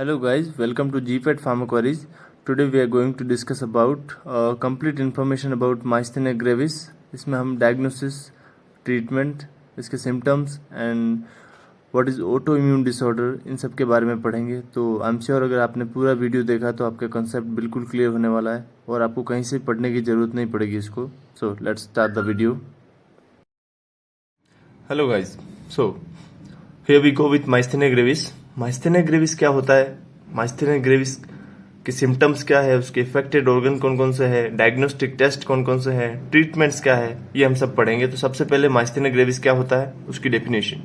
Hello guys, welcome to GPET Pharma Queries. Today we are going to discuss about complete information about myasthenia gravis. इसमें हम diagnosis, treatment, इसके symptoms and what is autoimmune disorder इन सब के बारे में पढ़ेंगे. तो आई एम श्योर अगर आपने पूरा वीडियो देखा तो आपका कंसेप्ट बिल्कुल क्लियर होने वाला है और आपको कहीं से पढ़ने की ज़रूरत नहीं पड़ेगी इसको. So let's start the video. Hello guys, so here we go with myasthenia gravis. Myasthenia gravis क्या होता है, माइस्थेनिया ग्रेविस के सिम्टम्स क्या है, उसके इफेक्टेड ऑर्गन कौन कौन से है, डायग्नोस्टिक टेस्ट कौन कौन से हैं, ट्रीटमेंट्स क्या है, ये हम सब पढ़ेंगे. तो सबसे पहले माइस्थेनिया ग्रेविस क्या होता है, उसकी definition.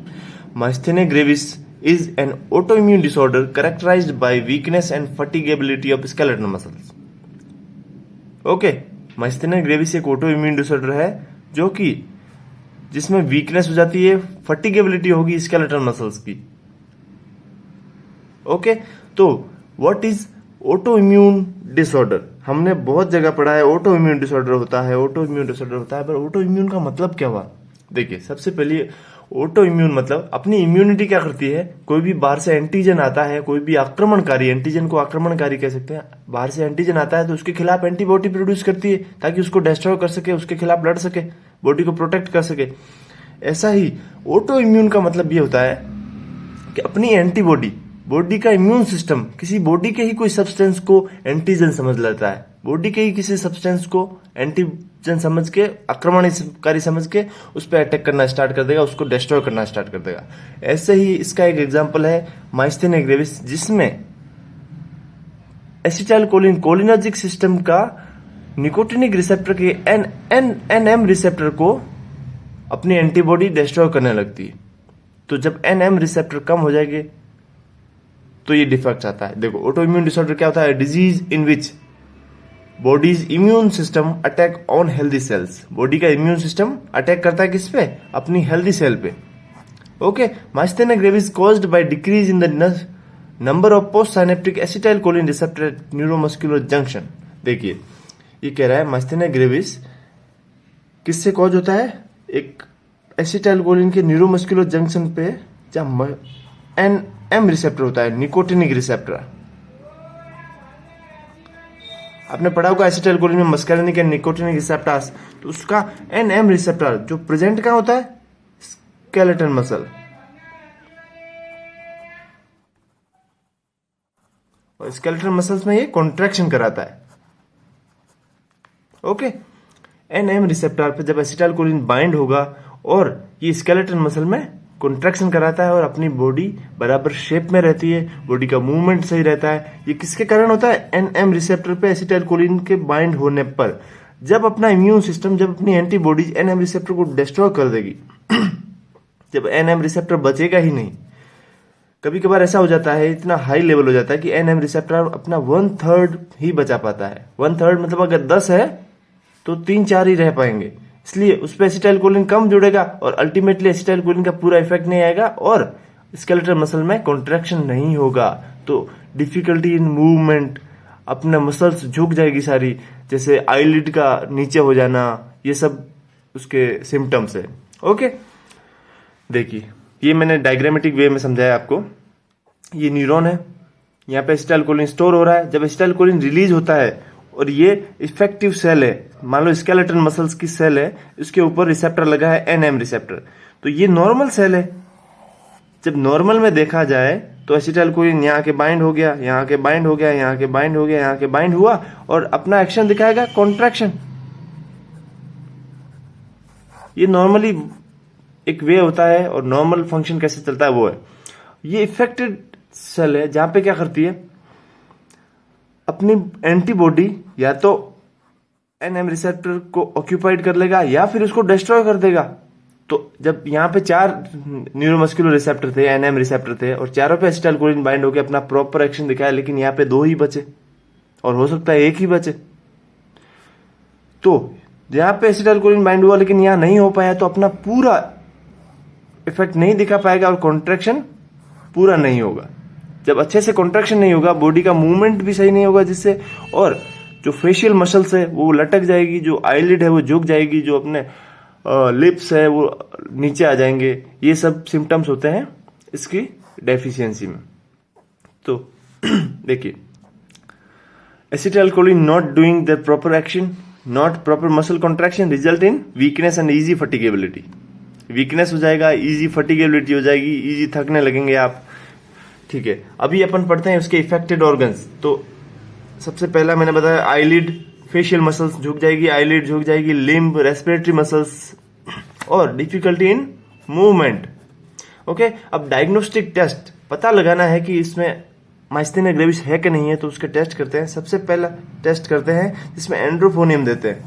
Myasthenia gravis is an autoimmune disorder characterized by weakness and fatigability of skeletal muscles. Okay, myasthenia gravis एक ऑटोइम्यून डिसऑर्डर है जो कि जिसमें वीकनेस हो जाती है, फटीगेबिलिटी होगी स्केलेटल मसल्स की. ओके, तो what is auto immune disorder. हमने बहुत जगह पढ़ा है ऑटो इम्यून डिसऑर्डर होता है, ऑटो इम्यून डिसऑर्डर होता है, पर ऑटो इम्यून का मतलब क्या हुआ. देखिए, सबसे पहले ऑटो इम्यून मतलब अपनी इम्यूनिटी क्या करती है. कोई भी बाहर से एंटीजन आता है, कोई भी आक्रमणकारी, एंटीजन को आक्रमणकारी कह सकते हैं, बाहर से एंटीजन आता है तो उसके खिलाफ एंटीबॉडी प्रोड्यूस करती है ताकि उसको डिस्ट्रॉय कर सके, उसके खिलाफ लड़ सके, बॉडी को प्रोटेक्ट कर सके. ऐसा ही ऑटो इम्यून का मतलब ये होता है कि अपनी एंटीबॉडी, बॉडी का इम्यून सिस्टम किसी बॉडी के ही कोई सब्सटेंस को एंटीजन समझ लेता है, बॉडी के ही किसी सब्सटेंस को एंटीजन समझ के, आक्रमणकारी समझ के उस पर अटैक करना स्टार्ट कर देगा, उसको डिस्ट्रॉय करना स्टार्ट कर देगा. ऐसे ही इसका एक एग्जांपल है माइस्थेनिया ग्रेविस, जिसमें एसिटाइलकोलिन कोलिनर्जिक सिस्टम का निकोटिनिक रिसेप्टर के एनएम रिसेप्टर को अपनी एंटीबॉडी डिस्ट्रॉय करने लगती है. तो जब एनएम रिसेप्टर कम हो जाएंगे तो ये डिफेक्ट आता है. देखो, ऑटोइम्यून डिसऑर्डर क्या होता है, disease in which body's immune system attack on healthy cells. Body का इम्यून सिस्टम अटैक करता है किस पे, अपनी हेल्दी सेल पे. Okay, myasthenia gravis caused by decrease in the number of post synaptic acetylcholine receptor neuromuscular junction. देखिए, ये कह रहा है माइस्थेनिया ग्रेविस किससे कॉज होता है, एक एसिटाइलकोलिन के न्यूरोमस्कुलर जंक्शन पे जहां एनएम रिसेप्टर होता है, निकोटिनिक रिसेप्टर. आपने पढ़ा होगा एसिटाइलकोलिन में मस्कारिनिक एंड निकोटिनिक रिसेप्टर्स. तो उसका एनएम रिसेप्टर जो प्रेजेंट कहां होता है, स्केलेटल मसल. और स्केलेटल मसल्स में ये कॉन्ट्रैक्शन कराता है. ओके, एनएम रिसेप्टर पे जब एसिटाइलकोलिन बाइंड होगा और ये स्केलेटल मसल में कॉन्ट्रैक्शन कराता है और अपनी बॉडी बराबर शेप में रहती है, बॉडी का मूवमेंट सही रहता है. ये किसके कारण होता है, एनएम रिसेप्टर पे एसिटाइलकोलिन के बाइंड होने पर. जब अपना इम्यून सिस्टम, जब अपनी एंटीबॉडीज एनएम रिसेप्टर को डिस्ट्रॉय कर देगी, जब एनएम रिसेप्टर बचेगा ही नहीं. कभी कभार ऐसा हो जाता है, इतना हाई लेवल हो जाता है कि एनएम रिसेप्टर अपना 1/3 ही बचा पाता है. 1/3 मतलब अगर 10 है तो 3-4 ही रह पाएंगे. इसलिए उस पर एसिटाइलकोलिन कम जुड़ेगा और अल्टीमेटली एसिटाइलकोलिन का पूरा इफेक्ट नहीं आएगा और स्केलेटल मसल में कॉन्ट्रैक्शन नहीं होगा. तो डिफिकल्टी इन मूवमेंट, अपना मसल्स झुक जाएगी सारी, जैसे आईलिड का नीचे हो जाना, ये सब उसके सिम्टम्स है. ओके, देखिए, ये मैंने डायग्रामेटिक वे में समझाया आपको. ये न्यूरॉन है, यहाँ पे एसिटाइलकोलिन स्टोर हो रहा है. जब एसिटाइलकोलिन रिलीज होता है और ये इफेक्टिव सेल है, मान लो स्केलेटल मसल्स की सेल है, इसके ऊपर रिसेप्टर लगा है एनएम रिसेप्टर, तो ये नॉर्मल सेल है. जब नॉर्मल में देखा जाए तो एसिटाइलकोलिन यहाँ के बाइंड हो गया, यहाँ के बाइंड हो गया, यहाँ के बाइंड हो गया, यहाँ के बाइंड हुआ और अपना एक्शन दिखाएगा, कॉन्ट्रैक्शन. ये नॉर्मली एक वे होता है और नॉर्मल फंक्शन कैसे चलता है वो है. ये इफेक्टेड सेल है जहां पे क्या करती है, अपनी एंटीबॉडी या तो एनएम रिसेप्टर को ऑक्यूपाइड कर लेगा या फिर उसको डिस्ट्रॉय कर देगा. तो जब यहाँ पे 4 न्यूरोमस्कुलर रिसेप्टर थे, एनएम रिसेप्टर थे, और चारों पे एसिटाइलकोलिन बाइंड होकर अपना प्रॉपर एक्शन दिखाया, लेकिन यहाँ पे 2 ही बचे और हो सकता है 1 ही बचे. तो यहाँ पे एसिटाइलकोलिन बाइंड हुआ लेकिन यहाँ नहीं हो पाया, तो अपना पूरा इफेक्ट नहीं दिखा पाएगा और कॉन्ट्रैक्शन पूरा नहीं होगा. जब अच्छे से कॉन्ट्रैक्शन नहीं होगा, बॉडी का मूवमेंट भी सही नहीं होगा, जिससे और जो फेशियल मसल्स है वो लटक जाएगी, जो आईलिड है वो झुक जाएगी, जो अपने लिप्स है वो नीचे आ जाएंगे. ये सब सिम्टम्स होते हैं इसकी डेफिशिएंसी में. तो देखिए, acetylcholine not doing the proper action, not proper muscle contraction result in weakness and easy fatigability. Weakness हो जाएगा, इजी फटिगेबिलिटी हो जाएगी, इजी थकने लगेंगे आप। ठीक है, अभी अपन पढ़ते हैं उसके इफेक्टेड ऑर्गन्स। तो सबसे पहला मैंने बताया आईलिड, फेशियल मसल्स झुक जाएगी, आईलिड झुक जाएगी, लिम्ब, रेस्पिरेटरी मसल्स और डिफिकल्टी इन मूवमेंट। ओके, अब डायग्नोस्टिक टेस्ट पता लगाना है कि इसमें माइस्थेनिया ग्रेविस है कि नहीं है, तो उसके टेस्ट करते हैं। सबसे पहला टेस्ट करते हैं जिसमें एंड्रोफोनियम देते हैं।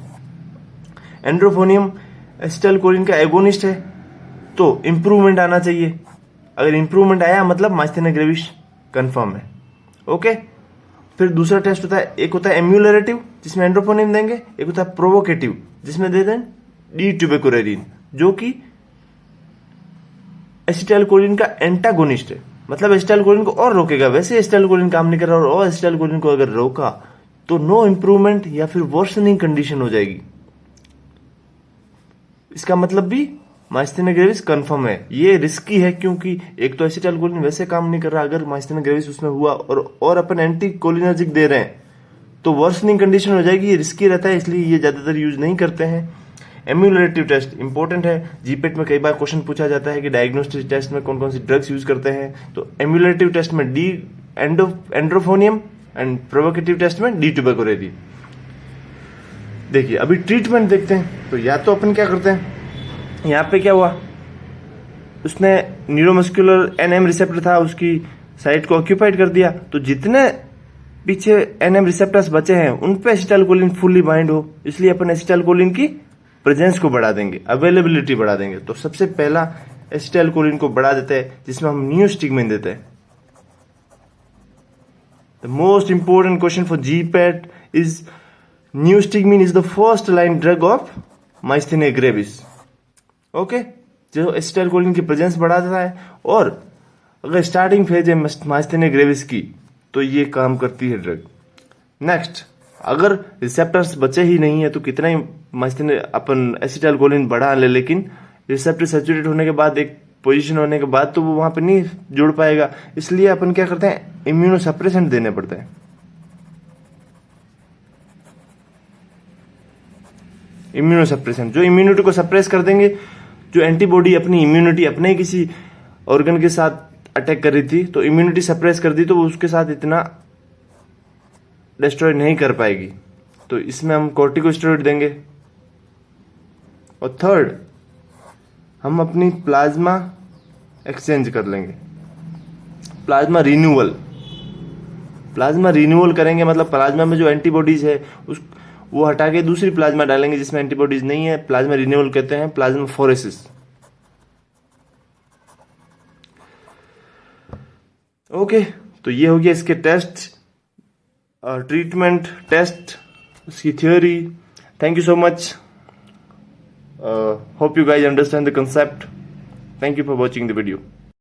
एंड्रोफोनियम एसिटाइलकोलिन का एगोनिस्ट है, तो इंप्रूवमेंट आना चाहिए। अगर इंप्रूवमेंट आया मतलब माइस्थेनिया ग्रेविस कंफर्म है। ओके, फिर दूसरा टेस्ट होता है, एक होता है एम्यूलरेटिव जिसमें एंड्रोफोनियम देंगे, एक होता है प्रोवोकेटिव जिसमें दे दें डी ट्यूबेकुरेरिन, जो कि एसिटाइलकोलिन का एंटागोनिस्ट है, मतलब एसिटाइलकोलिन को और रोकेगा। वैसे एसिटाइलकोलिन काम नहीं कर रहा और एसिटाइलकोलिन को अगर रोका तो नो इंप्रूवमेंट या फिर वर्सनिंग कंडीशन हो जाएगी। इसका मतलब भी माइस्थेनिया ग्रेविस कंफर्म है। ये रिस्की है क्योंकि एक तो एसिटाइलकोलिन वैसे काम नहीं कर रहा, अगर माइस्थेनिया ग्रेविस उसमें हुआ और अपन एंटी कोलिनर्जिक दे रहे हैं तो वर्सनिंग कंडीशन हो जाएगी। ये रिस्की रहता है, इसलिए ये ज्यादातर यूज नहीं करते हैं। एम्यूलरेटिव टेस्ट इंपॉर्टेंट है, जीपेट में कई बार क्वेश्चन पूछा जाता है कि डायग्नोस्टिक टेस्ट में कौन कौन सी ड्रग्स यूज करते हैं। तो एम्यूलरेटिव टेस्ट में the edrophonium and provocative test में डी ट्यूबेकुरेरिन। देखिए, अभी ट्रीटमेंट देखते हैं। तो या तो अपन क्या करते हैं, यहाँ पे क्या हुआ, उसने न्यूरोमस्कुलर एनएम रिसेप्टर था, उसकी साइट को ऑक्यूपाइड कर दिया। तो जितने पीछे एनएम रिसेप्टर्स बचे हैं उन पे एसिटाइलकोलिन फुल्ली बाइंड हो, इसलिए अपन एसिटाइलकोलिन की प्रेजेंस को बढ़ा देंगे, अवेलेबिलिटी बढ़ा देंगे। तो सबसे पहला एसिटाइलकोलिन को बढ़ा देते हैं जिसमें हम न्यूस्टिगमिन देते हैं। The most important question for GPAT is neostigmine is the first line drug of myasthenia gravis. Okay, जो एसिटाइलकोलिन की प्रेजेंस बढ़ा देता है, और अगर स्टार्टिंग फेज है माइस्थेनिया ग्रेविस की तो ये काम करती है ड्रग। नेक्स्ट, अगर रिसेप्टर्स बचे ही नहीं है तो कितना ही माइस्थेनिया अपन एसिटाइलकोलिन बढ़ा ले, लेकिन रिसेप्टर सैचुरेट होने के बाद, एक पोजीशन होने के बाद तो वो वहां पे नहीं जुड़ पाएगा। इसलिए अपन क्या करते हैं, इम्यूनोसप्रेसेंट देने पड़ते हैं। इम्यूनोसप्रेसेंट जो इम्यूनिटी को सप्रेस कर देंगे। जो एंटीबॉडी अपनी इम्यूनिटी अपने ही ऑर्गन के साथ अटैक कर रही थी तो इम्यूनिटी सप्रेस कर दी, तो वो उसके साथ इतना डिस्ट्रॉय नहीं कर पाएगी। तो इसमें हम कॉर्टिकोस्टेरॉइड देंगे। और थर्ड, हम अपनी प्लाज्मा एक्सचेंज कर लेंगे, प्लाज्मा रिन्यूअल करेंगे। मतलब प्लाज्मा में जो एंटीबॉडीज है वो हटा के दूसरी प्लाज्मा डालेंगे जिसमें एंटीबॉडीज नहीं है। प्लाज्मा रिन्यूअल कहते हैं, प्लाज्मा फोरेसिस। ओके, तो ये हो गया इसके टेस्ट, ट्रीटमेंट, टेस्ट, उसकी theory. Thank you so much. Hope you guys understand the concept. Thank you for watching the video.